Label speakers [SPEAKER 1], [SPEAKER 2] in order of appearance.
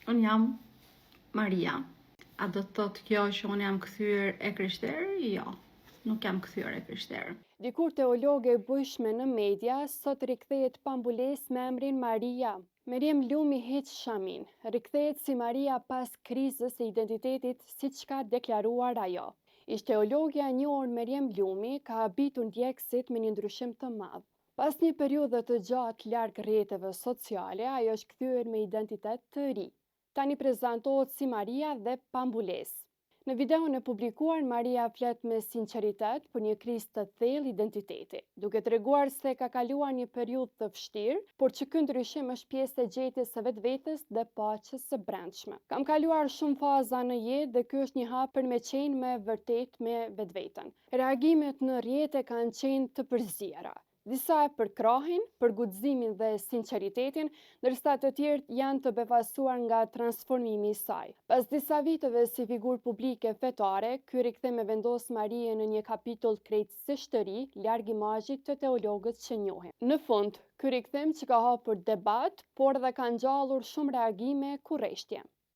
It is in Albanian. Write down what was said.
[SPEAKER 1] Unë jam Maria. A do të thotë kjo që unë jam kthyer e krishterë? Jo, nuk jam kthyer e krishterë.
[SPEAKER 2] Dikur teologe e bujshme në media, sot rikthehet pambulesë me emrin Maria. Meryem Lumi heq shamin, rikthehet si Maria pas krizës së identitetit siç ka deklaruar ajo. Ish teologja e njohur Meryem Lumi ka habitur ndjekësit me një ndryshim të madh. Pas një periudhe të gjatë larg rrjeteve sociale, ajo është kthyer me identitet të ri. Tani prezantohet si Maria dhe pambulesë. Në videon e publikuar, Maria flet me sinqeritet për një krizë të thellë identiteti, duke treguar se ka kaluar një periudhë të vështirë, por që ky ndryshim është pjesë e gjetjes së vetvetes dhe paqes së brendshme. Kam kaluar shumë faza në jetë dhe ky është një hap për me qenë me vërtet me vetveten. Reagimet në rrjete kanë qenë të përzierura. Disa e përkrahin për guximin dhe sinqeritetin, ndërsa të tjerë janë të befasuar nga transformimi i saj. Pas disa viteve si figurë publike fetare, ky rikthem e vendos Marien në një kapitull krejtësisht të ri, larg imazhit të teologët që njohim. Në fund, ky rikthem që ka hapur debat, por dhe ka ngjallur shumë reagime kurreshtje.